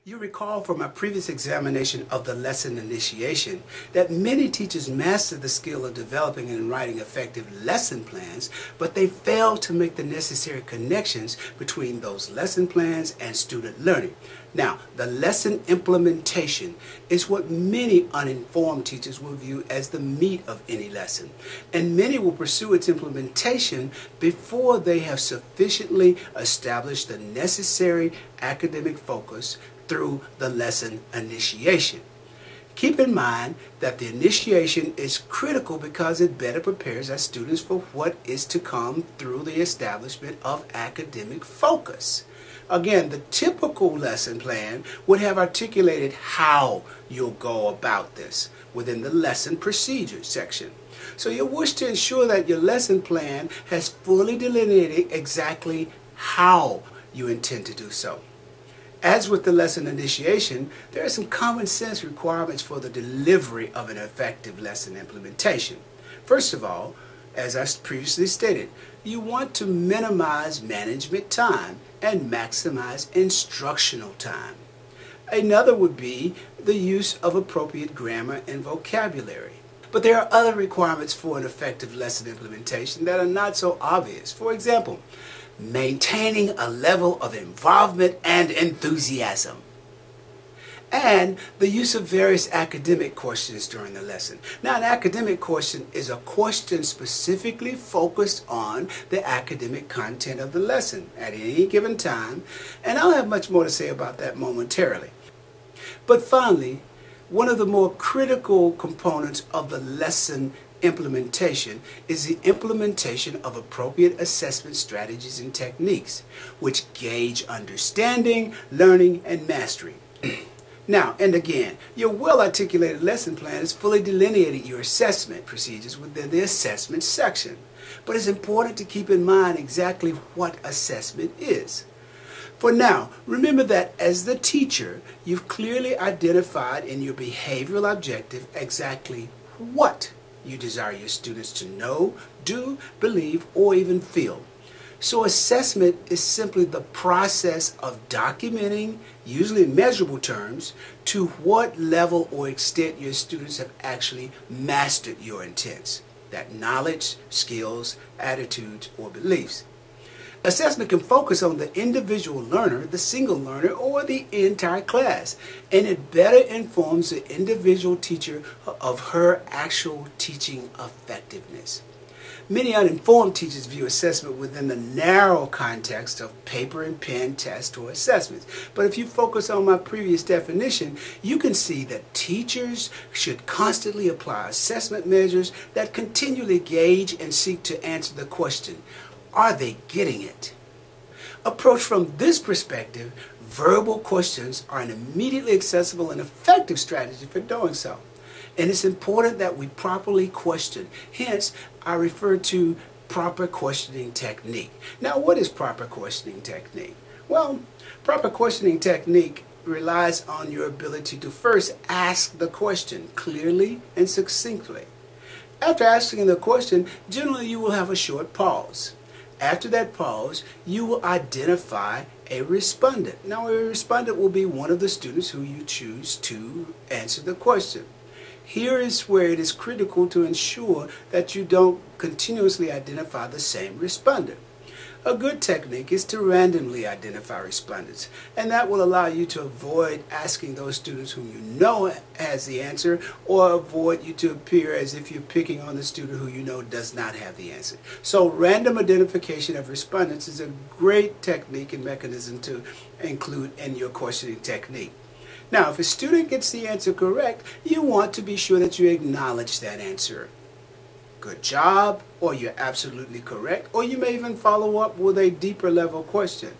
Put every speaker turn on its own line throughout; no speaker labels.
You recall from our previous examination of the lesson initiation that many teachers master the skill of developing and writing effective lesson plans, but they fail to make the necessary connections between those lesson plans and student learning. Now, the lesson implementation is what many uninformed teachers will view as the meat of any lesson, and many will pursue its implementation before they have sufficiently established the necessary academic focus through the lesson initiation. Keep in mind that the initiation is critical because it better prepares our students for what is to come through the establishment of academic focus. Again, the typical lesson plan would have articulated how you'll go about this within the lesson procedures section. So you'll wish to ensure that your lesson plan has fully delineated exactly how you intend to do so. As with the lesson initiation, there are some common sense requirements for the delivery of an effective lesson implementation. First of all, as I previously stated, you want to minimize management time and maximize instructional time. Another would be the use of appropriate grammar and vocabulary. But there are other requirements for an effective lesson implementation that are not so obvious. For example, maintaining a level of involvement and enthusiasm, and the use of various academic questions during the lesson. Now, an academic question is a question specifically focused on the academic content of the lesson at any given time, and I'll have much more to say about that momentarily. But finally, one of the more critical components of the lesson implementation is the implementation of appropriate assessment strategies and techniques which gauge understanding, learning, and mastery. Now, and again, your well-articulated lesson plan has fully delineated your assessment procedures within the assessment section. But it's important to keep in mind exactly what assessment is. For now, remember that as the teacher, you've clearly identified in your behavioral objective exactly what you desire your students to know, do, believe, or even feel. So assessment is simply the process of documenting, usually in measurable terms, to what level or extent your students have actually mastered your intents, that knowledge, skills, attitudes, or beliefs. Assessment can focus on the individual learner, the single learner, or the entire class, and it better informs the individual teacher of her actual teaching effectiveness. Many uninformed teachers view assessment within the narrow context of paper and pen tests or assessments. But if you focus on my previous definition, you can see that teachers should constantly apply assessment measures that continually gauge and seek to answer the question, are they getting it? Approached from this perspective, verbal questions are an immediately accessible and effective strategy for doing so. And it's important that we properly question. Hence, I refer to proper questioning technique. Now, what is proper questioning technique? Well, proper questioning technique relies on your ability to first ask the question clearly and succinctly. After asking the question, generally you will have a short pause. After that pause, you will identify a respondent. Now, a respondent will be one of the students who you choose to answer the question. Here is where it is critical to ensure that you don't continuously identify the same respondent. A good technique is to randomly identify respondents, and that will allow you to avoid asking those students whom you know has the answer, or avoid you to appear as if you're picking on the student who you know does not have the answer. So random identification of respondents is a great technique and mechanism to include in your questioning technique. Now, if a student gets the answer correct, you want to be sure that you acknowledge that answer. Good job, or you're absolutely correct, or you may even follow up with a deeper level question.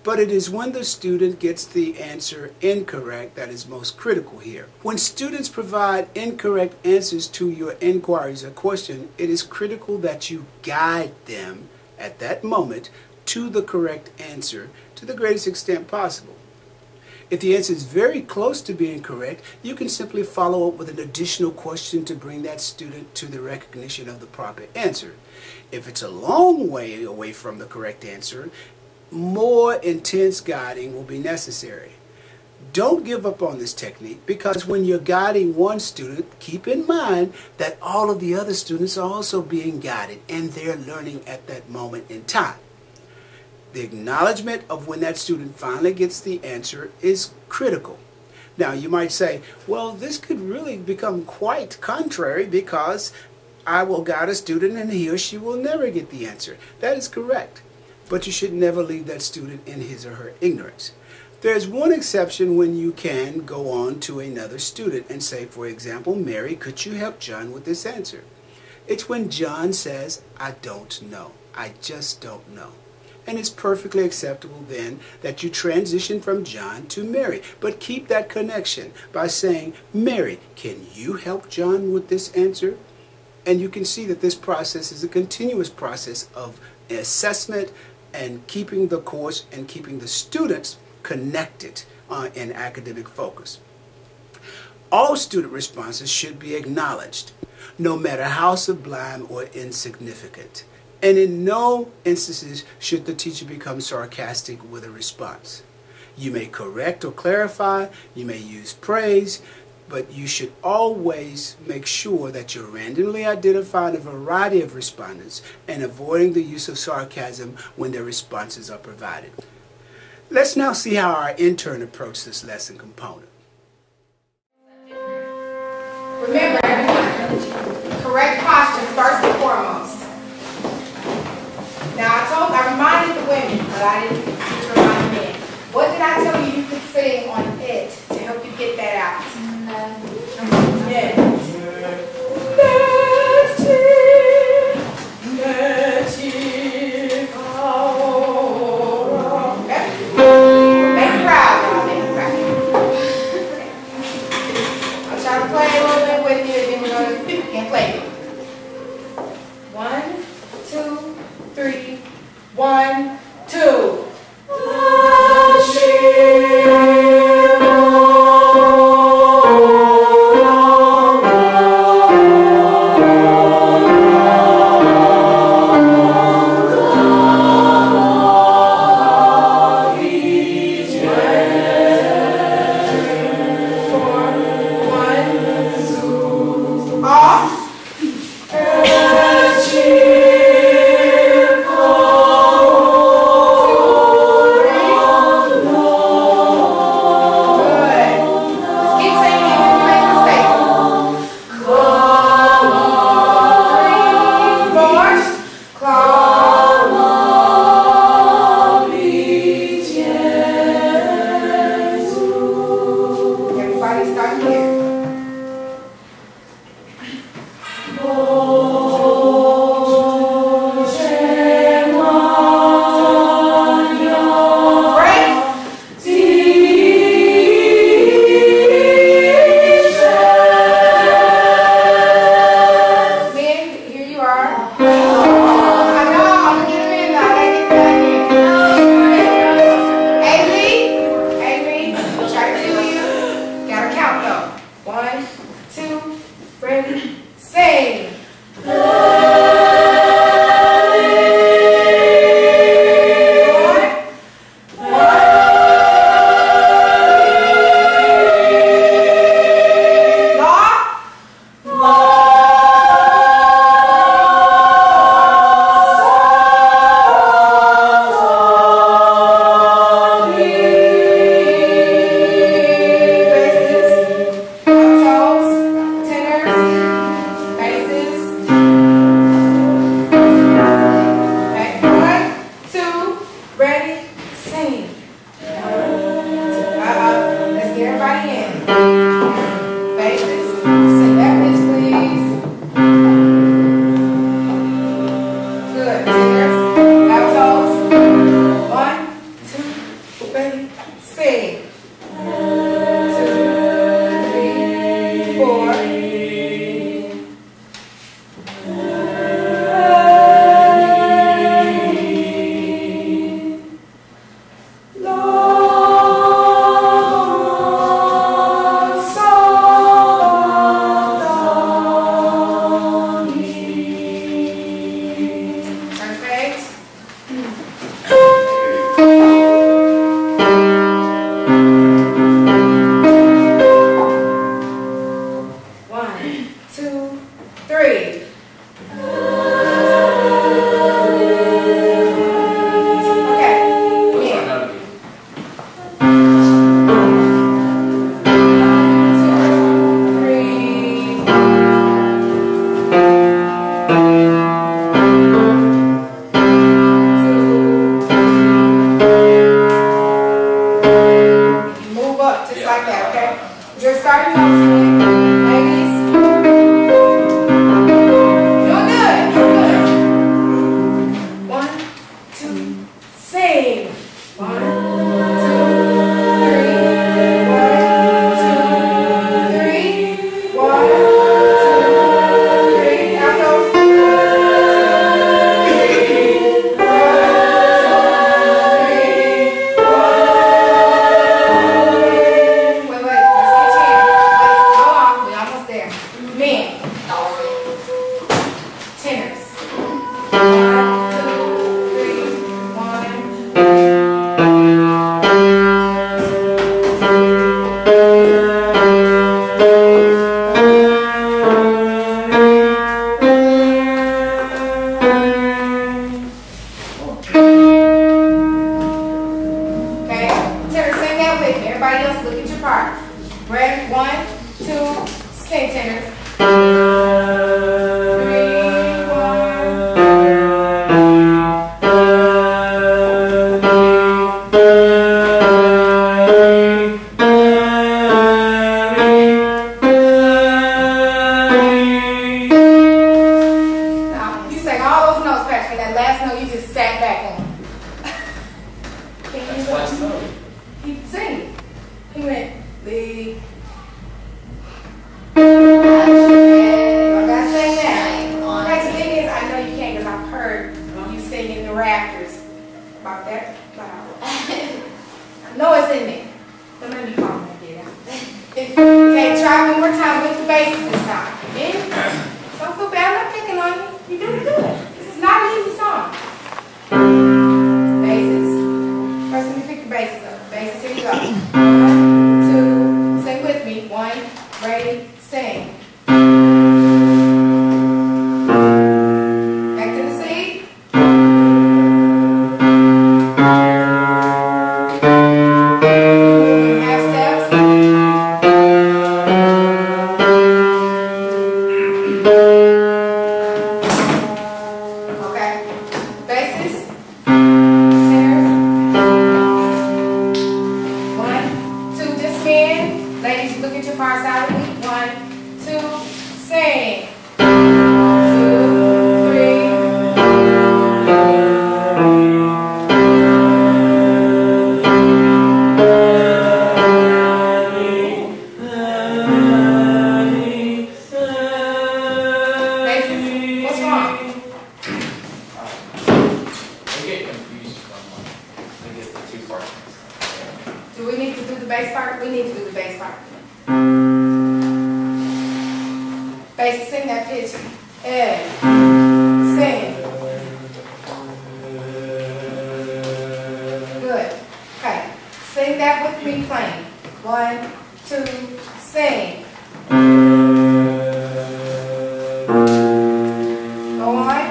But it is when the student gets the answer incorrect that is most critical here. When students provide incorrect answers to your inquiries or question, it is critical that you guide them at that moment to the correct answer to the greatest extent possible. If the answer is very close to being correct, you can simply follow up with an additional question to bring that student to the recognition of the proper answer. If it's a long way away from the correct answer, more intense guiding will be necessary. Don't give up on this technique, because when you're guiding one student, keep in mind that all of the other students are also being guided and they're learning at that moment in time. The acknowledgement of when that student finally gets the answer is critical. Now you might say, well, this could really become quite contrary because I will guide a student and he or she will never get the answer. That is correct, but you should never leave that student in his or her ignorance. There's one exception when you can go on to another student and say, for example, Mary, could you help John with this answer? It's when John says, I don't know. I just don't know. And it's perfectly acceptable then that you transition from John to Mary. But keep that connection by saying, Mary, can you help John with this answer? And you can see that this process is a continuous process of assessment and keeping the course and keeping the students connected in academic focus. All student responses should be acknowledged, no matter how sublime or insignificant. And in no instances should the teacher become sarcastic with a response. You may correct or clarify, you may use praise, but you should always make sure that you're randomly identifying a variety of respondents and avoiding the use of sarcasm when their responses are provided. Let's now see how our intern approached this lesson component.
Remember, everyone, correct posture first and foremost. Now, I reminded the women, but I didn't remind the men. What did I tell you could sing on it to help you get that out? Yeah. One, two. tenors. 3, 1. Now, you sang all those notes, Patrick. That last note you just sat back on.
That's the last note.
He sing. He went, Lee. I gotta sing now. Right, the thing is, I know you can't because I've heard you sing in the rafters about that loud. I know it's in there. Don't let me call me and get it out. Okay, try one more time with the basses this time. Yeah? Don't feel bad, I'm not picking on you. You're doing good. This is not an easy song. Basses. First, let me pick the basses up. Basses, here you go. 1, 2, sing with me. 1, ready, sing. Back to the C. Moving half steps. Okay. Basses. Tenors. 1, 2, just spin. Ladies, look at your far side of me. 1, 2, sing. 2, 3. Basses, what's wrong?
I get confused from I get the two parts.
Do we need to do the bass part? We need to do the bass part. Bass, sing that pitch. Sing. Good. Okay. Sing that with me playing. 1, 2, sing. Go on.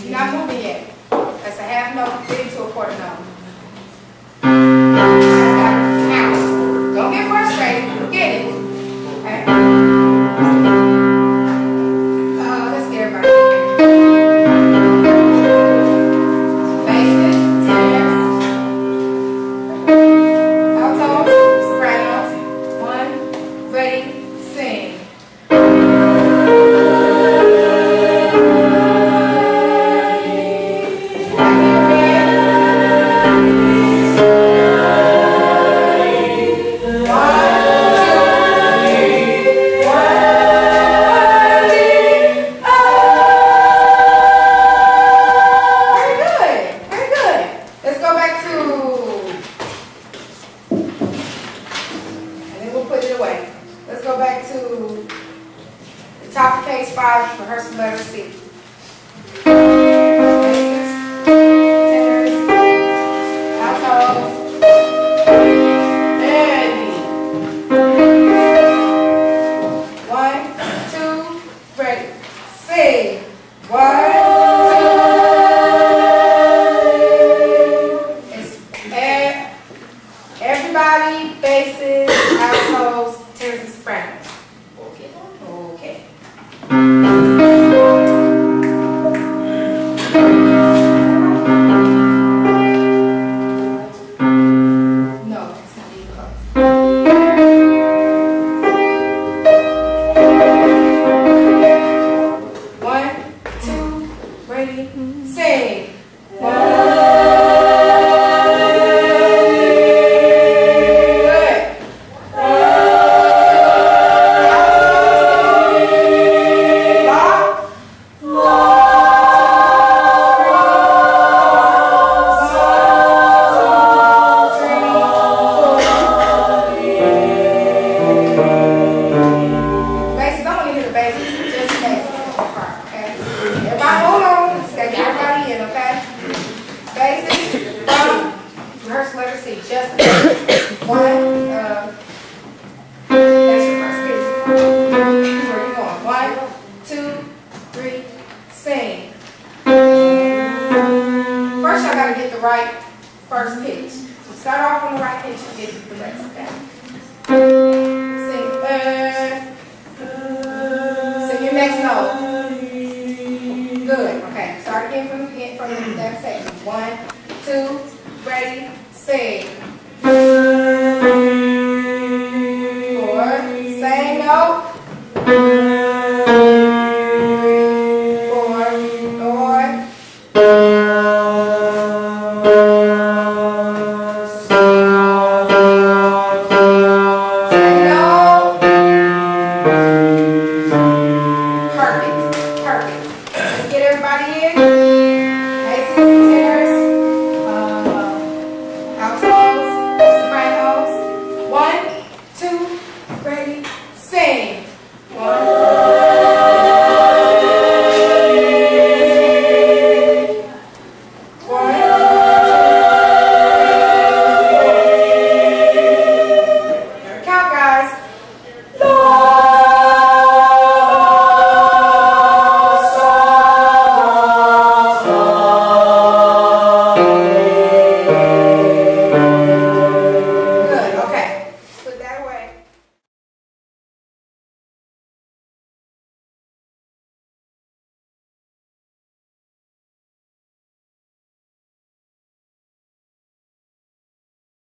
You're not moving yet. That's a half note, getting to a quarter note. That's got to count. Don't get frustrated. You get it. Okay? Let's get everybody. Basses, tenors, altos, sopranos. 1, ready, sing. Let's go back to the top of page 5, rehearsal letter C. Basses, tenors, altos, ready. 1, 2, ready. Sing. 1, 2. It's everybody, basses, altos, tenors, and sopranos. Okay. Okay. No, it's not even close. 1, 2, ready, sing. 1. Everybody hold on. Just gotta get everybody in, okay? the right first pitch. So start off on the right pitch and get the rest. Okay? Sing your next note. Good. Okay. Start again from that section. 1, 2, ready, sing.